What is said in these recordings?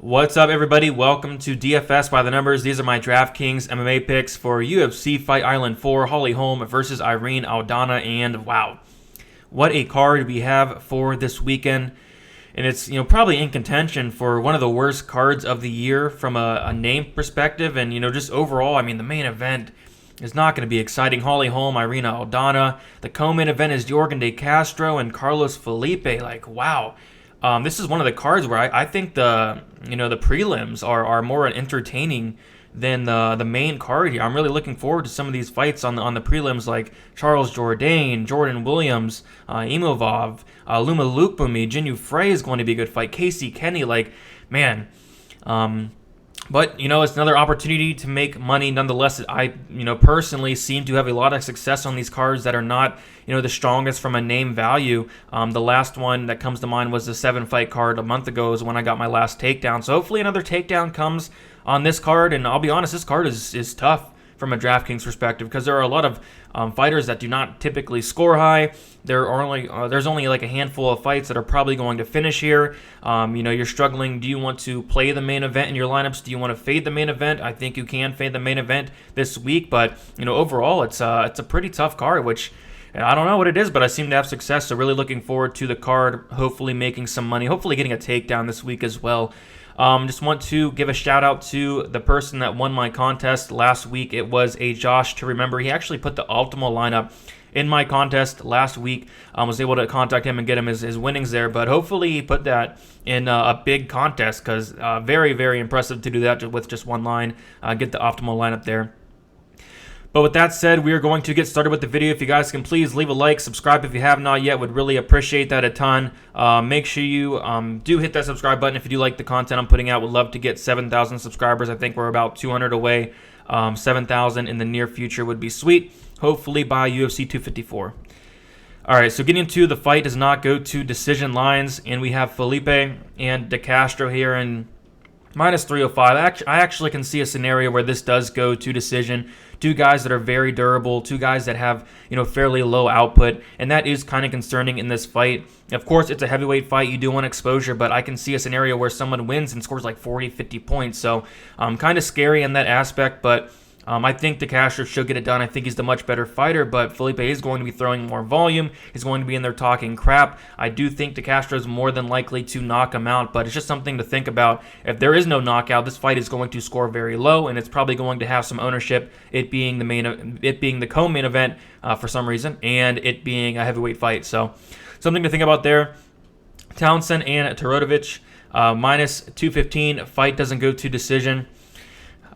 What's up, everybody? Welcome to DFS by the Numbers. These are my Draftkings MMA picks for UFC Fight Island 4, Holm versus Irene Aldana. And wow, what a card we have for this weekend. And it's probably in contention for one of the worst cards of the year from a name perspective. And just overall, the main event is not going to be exciting. Holm, Irene Aldana. The co-main event is Jorgen De Castro and Carlos Felipe. Wow. This is one of the cards where I think the prelims are more entertaining than the main card here. I'm really looking forward to some of these fights on the prelims, like Charles Jourdain, Jordan Williams, Imavov, Luma Lukbumi, Jinyu Frey is going to be a good fight. Casey Kenny, man. But, it's another opportunity to make money. Nonetheless, I, personally seem to have a lot of success on these cards that are not, the strongest from a name value. The last one that comes to mind was the 7-fight card a month ago is when I got my last takedown. So hopefully another takedown comes on this card. And I'll be honest, this card is tough from a DraftKings perspective because there are a lot of fighters that do not typically score high. There's only like a handful of fights that are probably going to finish here. You're struggling. Do you want to play the main event in your lineups? Do you want to fade the main event? I think you can fade the main event this week, but overall it's a pretty tough card, which I don't know what it is, but I seem to have success. So really looking forward to the card, hopefully making some money, hopefully getting a takedown this week as well. Just want to give a shout out to the person that won my contest last week. It was a Josh to remember. He actually put the optimal lineup in my contest last week. Was able to contact him and get him his winnings there, but hopefully he put that in a big contest because very, very impressive to do that with just one line, get the optimal lineup there. But with that said, we are going to get started with the video. If you guys can please leave a like, subscribe if you have not yet, would really appreciate that a ton. Make sure you do hit that subscribe button if you do like the content I'm putting out. Would love to get 7,000 subscribers. I think we're about 200 away. 7,000 in the near future would be sweet. Hopefully by UFC 254. All right, so getting into the fight does not go to decision lines, and we have Felipe and De Castro here in minus 305. I actually can see a scenario where this does go to decision. Two guys that are very durable, two guys that have, fairly low output, and that is kind of concerning in this fight. Of course, it's a heavyweight fight. You do want exposure, but I can see a scenario where someone wins and scores like 40, 50 points. So kind of scary in that aspect, but I think De Castro should get it done. I think he's the much better fighter, but Felipe is going to be throwing more volume. He's going to be in there talking crap. I do think De Castro is more than likely to knock him out, but it's just something to think about. If there is no knockout, this fight is going to score very low, and it's probably going to have some ownership, it being the co-main event for some reason, and it being a heavyweight fight. So something to think about there. Townsend and Torodovic, minus 215. Fight doesn't go to decision.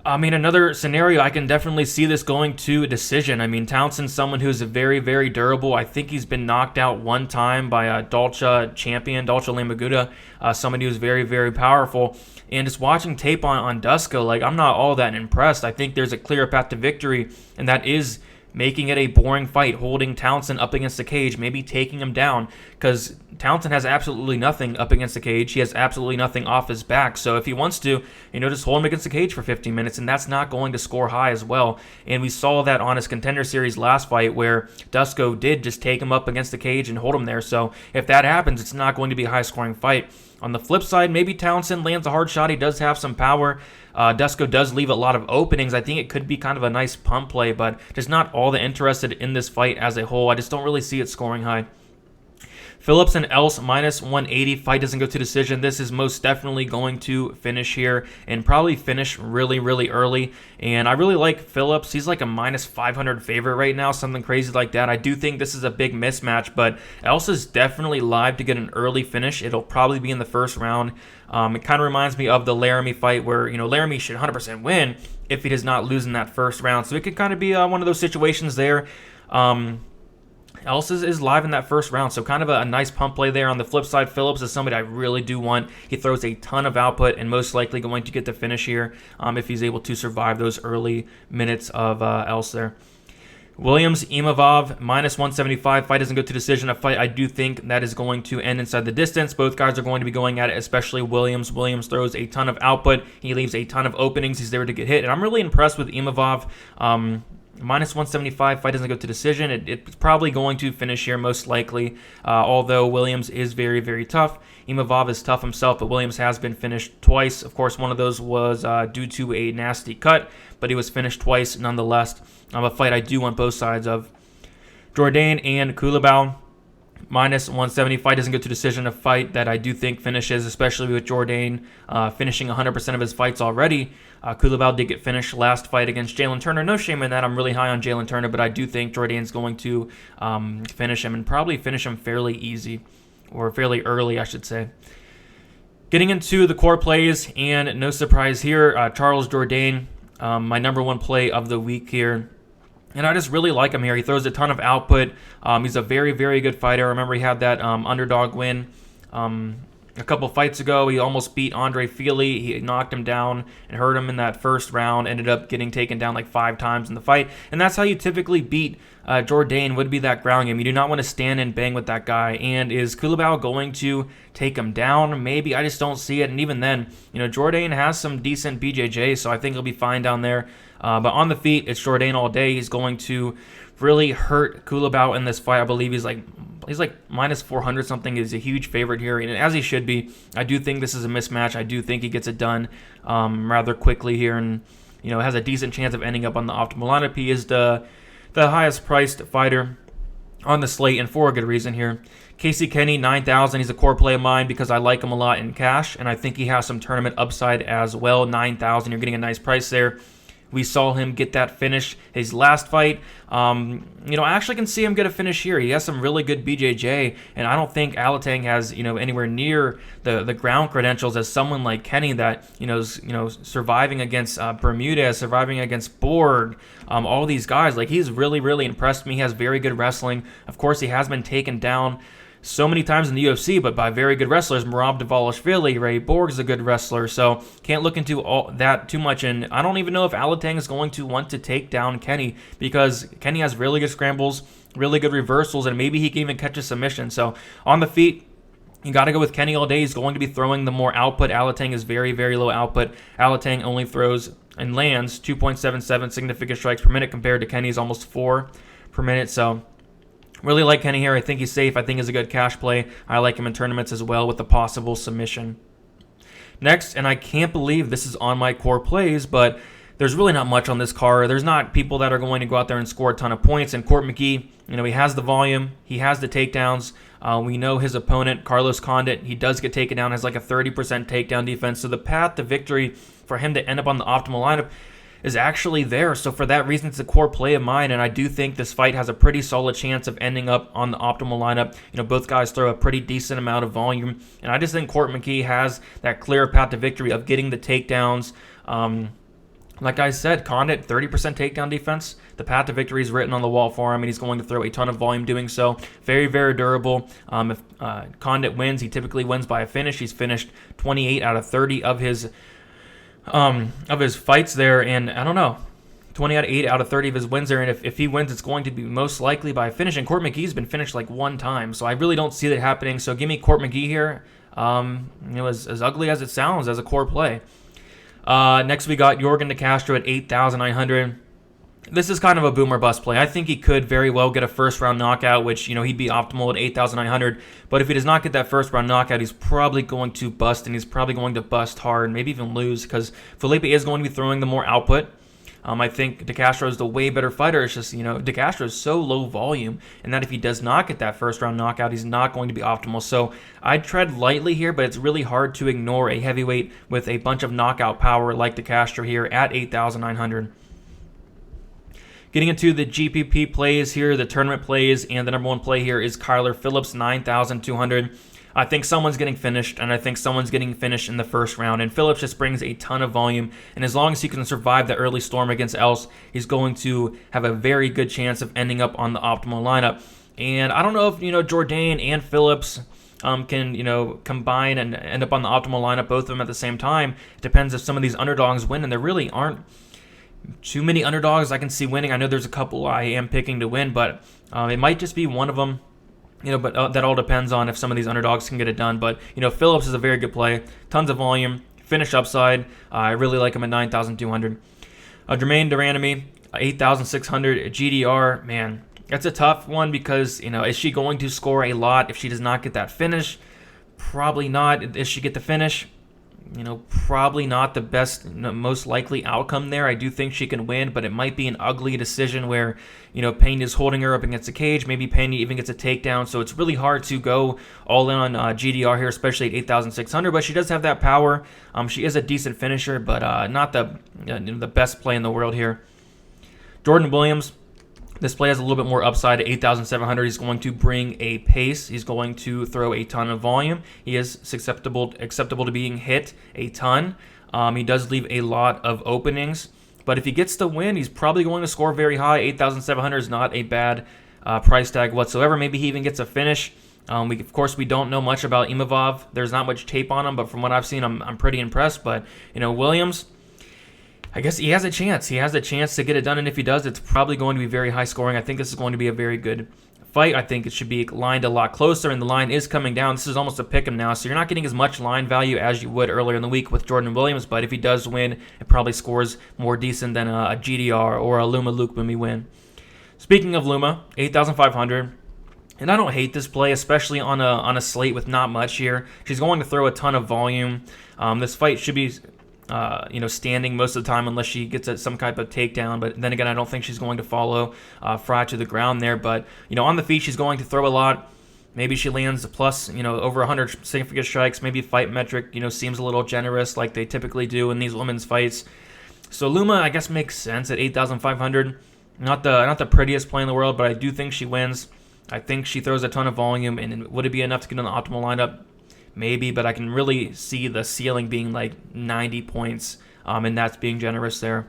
Another scenario, I can definitely see this going to a decision. Townsend's someone who's very, very durable. I think he's been knocked out one time by a Dalcha champion, Dalcha Lamaguda, somebody who's very, very powerful. And just watching tape on Dusko, I'm not all that impressed. I think there's a clear path to victory, and that is making it a boring fight, holding Townsend up against the cage, maybe taking him down, because Townsend has absolutely nothing up against the cage. He has absolutely nothing off his back. So if he wants to, just hold him against the cage for 15 minutes, and that's not going to score high as well. And we saw that on his Contender Series last fight where Dusko did just take him up against the cage and hold him there. So if that happens, it's not going to be a high-scoring fight. On the flip side, maybe Townsend lands a hard shot. He does have some power. Dusko does leave a lot of openings. I think it could be kind of a nice pump play, but just not all that interested in this fight as a whole. I just don't really see it scoring high. Phillips and Else, minus 180. Fight doesn't go to decision. This is most definitely going to finish here and probably finish really, really early. And I really like Phillips. He's like a minus 500 favorite right now, something crazy like that. I do think this is a big mismatch, but Else is definitely live to get an early finish. It'll probably be in the first round. It kind of reminds me of the Laramie fight where, Laramie should 100% win if he does not lose in that first round. So it could kind of be one of those situations there. Else is live in that first round, so kind of a nice pump play there. On the flip side, Phillips is somebody I really do want. He throws a ton of output and most likely going to get the finish here if he's able to survive those early minutes of Else there. Williams, Imavov, minus 175. Fight doesn't go to decision. A fight I do think that is going to end inside the distance. Both guys are going to be going at it, especially Williams. Williams throws a ton of output. He leaves a ton of openings. He's there to get hit, and I'm really impressed with Imavov. Minus 175, fight doesn't go to decision. It's probably going to finish here, most likely, although Williams is very, very tough. Imavov is tough himself, but Williams has been finished twice. Of course, one of those was due to a nasty cut, but he was finished twice nonetheless. A fight I do want both sides of. Jourdain and Culibao, minus 170. Fight doesn't go to decision. A fight that I do think finishes, especially with Jourdain finishing 100% of his fights already. Culibao did get finished last fight against Jalen Turner. No shame in that. I'm really high on Jalen Turner, but I do think Jourdain's going to finish him, and probably finish him fairly easy, or fairly early, I should say. Getting into the core plays, and no surprise here, Charles Jourdain, my number one play of the week here. And I just really like him here. He throws a ton of output. He's a very, very good fighter. I remember he had that underdog win a couple fights ago. He almost beat Andre Fili. He knocked him down and hurt him in that first round. Ended up getting taken down like 5 times in the fight. And that's how you typically beat Jourdain, would be that ground game. You do not want to stand and bang with that guy. And is Culibao going to take him down? Maybe. I just don't see it. And even then, Jourdain has some decent BJJ, so I think he'll be fine down there. But on the feet, it's Jourdain all day. He's going to really hurt Culibao in this fight. I believe he's like minus 400 something. He's a huge favorite here, and as he should be. I do think this is a mismatch. I do think he gets it done rather quickly here, and has a decent chance of ending up on the optimal lineup. He is the highest priced fighter on the slate, and for a good reason here. Casey Kenny, 9,000. He's a core play of mine because I like him a lot in cash, and I think he has some tournament upside as well. 9,000. You're getting a nice price there. We saw him get that finish his last fight. I actually can see him get a finish here. He has some really good BJJ, and I don't think Alatang has, anywhere near the ground credentials as someone like Kenny that, is, surviving against Bermudez, surviving against Borg, all these guys. Like, he's really, really impressed me. He has very good wrestling. Of course, he has been taken down so many times in the UFC, but by very good wrestlers. Merab Dvalishvili, Ray Borg's a good wrestler, so can't look into all that too much. And I don't even know if Alatang is going to want to take down Kenny, because Kenny has really good scrambles, really good reversals, and maybe he can even catch a submission. So on the feet, you got to go with Kenny all day. He's going to be throwing the more output. Alatang is very, very low output. Alatang only throws and lands 2.77 significant strikes per minute compared to Kenny's almost 4 per minute. So really like Kenny here. I think he's safe. I think he's a good cash play. I like him in tournaments as well with a possible submission. Next, and I can't believe this is on my core plays, but there's really not much on this card. There's not people that are going to go out there and score a ton of points. And Court McGee, he has the volume. He has the takedowns. We know his opponent, Carlos Condit, he does get taken down, has like a 30% takedown defense. So the path to victory for him to end up on the optimal lineup is actually there. So for that reason, it's a core play of mine, and I do think this fight has a pretty solid chance of ending up on the optimal lineup. Both guys throw a pretty decent amount of volume, and I just think Court McGee has that clear path to victory of getting the takedowns. Like I said, Condit, 30% takedown defense. The path to victory is written on the wall for him, and he's going to throw a ton of volume doing so. Very, very durable. If Condit wins, he typically wins by a finish. He's finished 28 out of 30 of his fights there, and I don't know, 28 out of 30 of his wins there, and if he wins, it's going to be most likely by a finish, and Court McGee's been finished like 1 time, so I really don't see that happening. So give me Court McGee here, as ugly as it sounds as a core play. Next we got Jorgen De Castro at 8,900. This is kind of a boom or bust play. I think he could very well get a first-round knockout, which, he'd be optimal at 8,900. But if he does not get that first-round knockout, he's probably going to bust, and he's probably going to bust hard, maybe even lose, because Felipe is going to be throwing the more output. I think De Castro is the way better fighter. It's just, De Castro is so low volume, and that if he does not get that first-round knockout, he's not going to be optimal. So I'd tread lightly here, but it's really hard to ignore a heavyweight with a bunch of knockout power like De Castro here at 8,900. Getting into the GPP plays here, the tournament plays, and the number one play here is Kyler Phillips, 9,200. I think someone's getting finished, and I think someone's getting finished in the first round. And Phillips just brings a ton of volume, and as long as he can survive the early storm against Else, he's going to have a very good chance of ending up on the optimal lineup. And I don't know if, Jourdain and Phillips can, combine and end up on the optimal lineup, both of them at the same time. It depends if some of these underdogs win, and there really aren't too many underdogs I can see winning. I know there's a couple I am picking to win, but it might just be one of them. But that all depends on if some of these underdogs can get it done. But, Phillips is a very good play. Tons of volume. Finish upside. I really like him at 9,200. Jermaine Deranomy, 8,600 GDR, man, that's a tough one because, is she going to score a lot if she does not get that finish? Probably not. Does she get the finish? Probably not the best, most likely outcome there. I do think she can win, but it might be an ugly decision where, Pena's holding her up against the cage. Maybe Pena even gets a takedown. So it's really hard to go all in on GDR here, especially at 8,600. But she does have that power. She is a decent finisher, but not the best play in the world here. Jordan Williams. This play has a little bit more upside at 8,700. He's going to bring a pace. He's going to throw a ton of volume. He is acceptable to being hit a ton. He does leave a lot of openings. But if he gets the win, he's probably going to score very high. 8,700 is not a bad price tag whatsoever. Maybe he even gets a finish. Of course, we don't know much about Imavov. There's not much tape on him, but from what I've seen, I'm pretty impressed. But, Williams, I guess he has a chance. He has a chance to get it done, and if he does, it's probably going to be very high scoring. I think this is going to be a very good fight. I think it should be lined a lot closer, and the line is coming down. This is almost a pick 'em now, so you're not getting as much line value as you would earlier in the week with Jordan Williams, but if he does win, it probably scores more decent than a GDR or a Luma Luke when we win. Speaking of Luma, 8,500. And I don't hate this play, especially on a slate with not much here. She's going to throw a ton of volume. This fight should be standing most of the time unless she gets some type of takedown. But then again, I don't think she's going to follow Fry to the ground there. But, on the feet, she's going to throw a lot. Maybe she lands a plus, over 100 significant strikes. Maybe fight metric, seems a little generous like they typically do in these women's fights. So Luma, I guess, makes sense at 8,500. Not the prettiest play in the world, but I do think she wins. I think she throws a ton of volume, and would it be enough to get on the optimal lineup? Maybe, but I can really see the ceiling being like 90 points, and that's being generous there.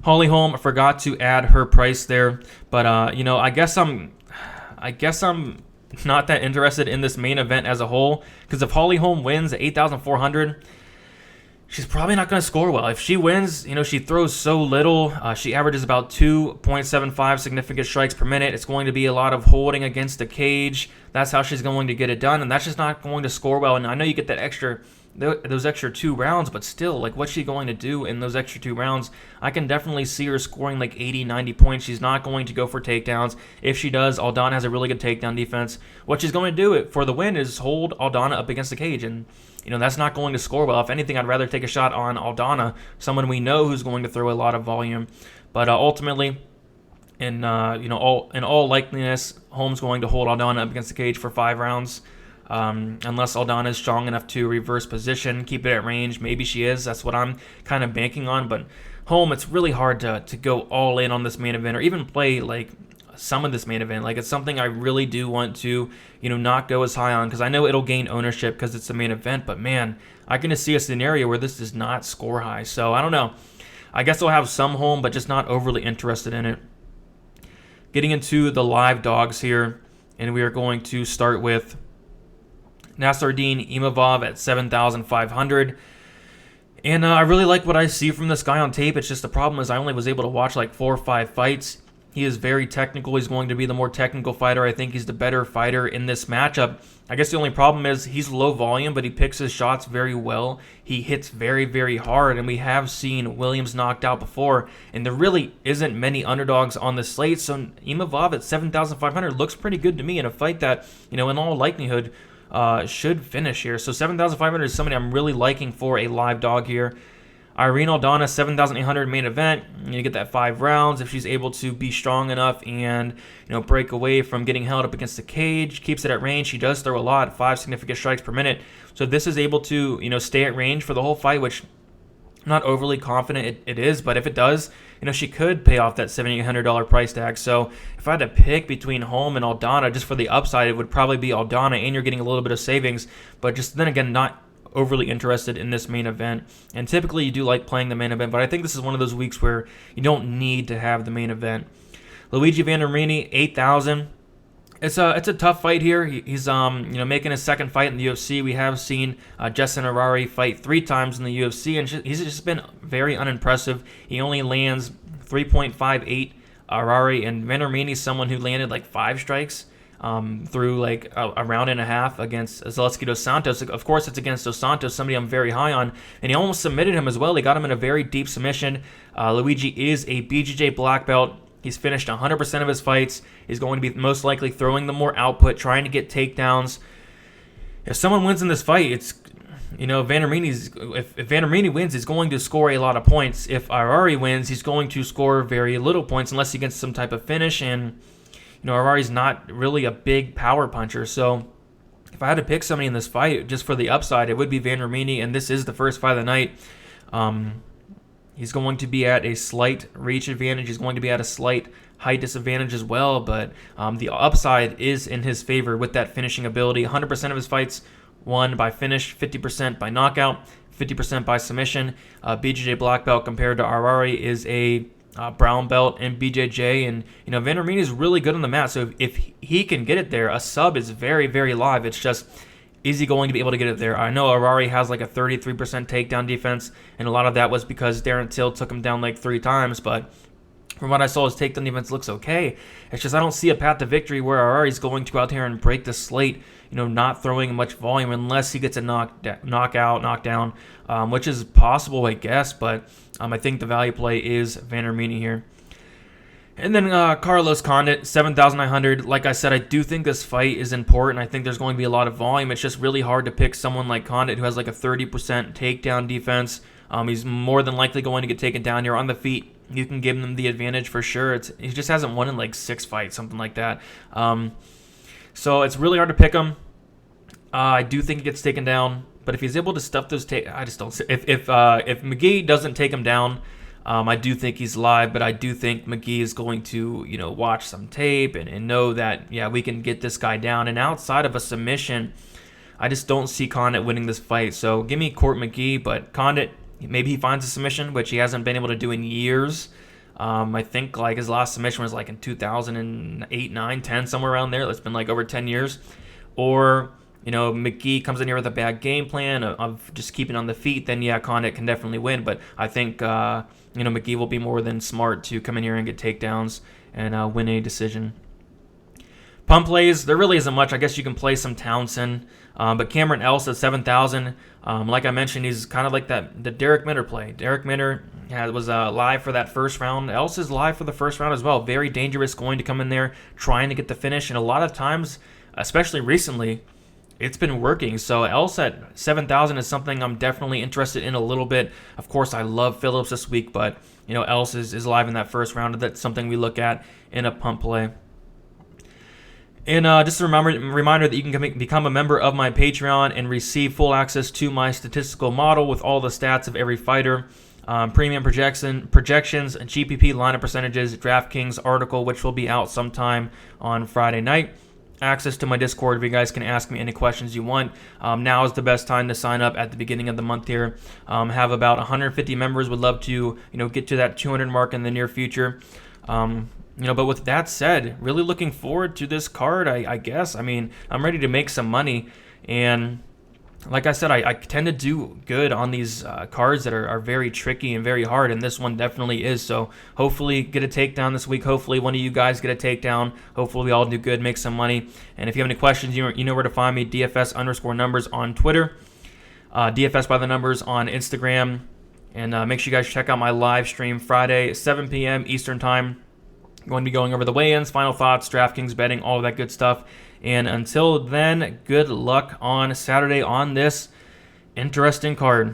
Holly Holm, I forgot to add her price there, but I guess I'm not that interested in this main event as a whole, because if Holly Holm wins at 8,400, she's probably not going to score well. If she wins, she throws so little. She averages about 2.75 significant strikes per minute. It's going to be a lot of holding against the cage. That's how she's going to get it done, and that's just not going to score well. And I know you get those extra 2 rounds, but still, like, what's she going to do in those extra 2 rounds? I can definitely see her scoring like 80, 90 points. She's not going to go for takedowns. If she does, Aldana has a really good takedown defense. What she's going to do for the win is hold Aldana up against the cage, and that's not going to score well. If anything, I'd rather take a shot on Aldana, someone we know who's going to throw a lot of volume. But ultimately, in all likeliness, Holm's going to hold Aldana up against the cage for 5 rounds. Unless Aldana is strong enough to reverse position, keep it at range. Maybe she is. That's what I'm kind of banking on. But Holm, it's really hard to go all in on this main event or even play like some of this main event. Like, it's something I really do want to, not go as high on, because I know it'll gain ownership because it's the main event. But man, I can just see a scenario where this does not score high. So I don't know. I guess I'll have some Holm, but just not overly interested in it. Getting into the live dogs here, and we are going to start with Nasruddin Imavov at 7,500. And I really like what I see from this guy on tape. It's just the problem is I only was able to watch like 4 or 5 fights. He is very technical. He's going to be the more technical fighter. I think he's the better fighter in this matchup. I guess the only problem is he's low volume, but he picks his shots very well. He hits very, very hard, and we have seen Williams knocked out before, and there really isn't many underdogs on the slate. So Imavov at 7,500 looks pretty good to me in a fight that, in all likelihood, should finish here. So 7,500 is somebody I'm really liking for a live dog here. Irene Aldana, 7,800 main event. You get that 5 rounds if she's able to be strong enough and break away from getting held up against the cage. Keeps it at range. She does throw a lot, 5 significant strikes per minute. So this is able to stay at range for the whole fight, which I'm not overly confident it is, but if it does, she could pay off that $7,800 price tag. So if I had to pick between Holm and Aldana, just for the upside, it would probably be Aldana, and you're getting a little bit of savings. But just then again, not overly interested in this main event. And typically you do like playing the main event, but I think this is one of those weeks where you don't need to have the main event. Luigi Vandorini, 8,000. It's a tough fight here. He's making his second fight in the UFC. We have seen Justin Harari fight 3 times in the UFC, and he's just been very unimpressive. He only lands 3.58 Harari, and Vandorini is someone who landed like 5 strikes through like a round and a half against Zaleski Dos Santos. Of course, it's against Dos Santos, somebody I'm very high on, and he almost submitted him as well. He got him in a very deep submission. Luigi is a BJJ black belt. He's finished 100% of his fights. He's going to be most likely throwing the more output, trying to get takedowns. If someone wins in this fight, it's, if Vandorini wins, he's going to score a lot of points. If Arari wins, he's going to score very little points unless he gets some type of finish. And Arari's not really a big power puncher. So if I had to pick somebody in this fight just for the upside, it would be Vandorini. And this is the first fight of the night. He's going to be at a slight reach advantage. He's going to be at a slight height disadvantage as well. But the upside is in his favor with that finishing ability. 100% of his fights won by finish, 50% by knockout, 50% by submission. BJJ black belt compared to Arari is a brown belt in BJJ. And, Vandorini is really good on the mat. So if he can get it there, a sub is very, very live. It's just, is he going to be able to get it there? I know Arari has like a 33% takedown defense, and a lot of that was because Darren Till took him down like 3 times, but from what I saw, his takedown defense looks okay. It's just I don't see a path to victory where Arari's going to go out here and break the slate, not throwing much volume unless he gets a knockdown, which is possible, I guess, but I think the value play is Vandorini here. And then Carlos Condit, 7,900. Like I said, I do think this fight is important. I think there's going to be a lot of volume. It's just really hard to pick someone like Condit who has like a 30% takedown defense. He's more than likely going to get taken down here on the feet. You can give him the advantage for sure. He just hasn't won in like 6 fights, something like that. So it's really hard to pick him. I do think he gets taken down, but if he's able to stuff those, I just don't. If McGee doesn't take him down, I do think he's live, but I do think McGee is going to, watch some tape and know that, yeah, we can get this guy down. And outside of a submission, I just don't see Condit winning this fight. So give me Court McGee, but Condit, maybe he finds a submission, which he hasn't been able to do in years. I think like his last submission was like in 2008, 9, 10, somewhere around there. It's been like over 10 years. Or, McGee comes in here with a bad game plan of just keeping on the feet, then yeah, Condit can definitely win. But I think, McGee will be more than smart to come in here and get takedowns and win a decision. Pump plays, there really isn't much. I guess you can play some Townsend, but Cameron Else at 7,000. Like I mentioned, he's kind of like the Derek Minner play. Derek Minner was live for that first round. Else is live for the first round as well. Very dangerous, going to come in there trying to get the finish, and a lot of times, especially recently, it's been working. So Else at 7,000 is something I'm definitely interested in a little bit. Of course, I love Phillips this week, but Else is live in that first round. That's something we look at in a pump play. And just a reminder that you can become a member of my Patreon and receive full access to my statistical model with all the stats of every fighter, premium projections, and GPP lineup percentages, Draftkings article, which will be out sometime on Friday night. Access to my Discord where you guys can ask me any questions you want. Now is the best time to sign up at the beginning of the month here. Have about 150 members. Would love to get to that 200 mark in the near future. But with that said, really looking forward to this card, I guess. I mean, I'm ready to make some money. And like I said, I tend to do good on these cards that are very tricky and very hard, and this one definitely is. So hopefully get a takedown this week. Hopefully one of you guys get a takedown. Hopefully we all do good, make some money. And if you have any questions, you know where to find me, DFS_numbers on Twitter, DFS by the numbers on Instagram. And make sure you guys check out my live stream Friday, 7 p.m. Eastern Time. I'm going to be going over the weigh-ins, final thoughts, DraftKings betting, all of that good stuff. And until then, good luck on Saturday on this interesting card.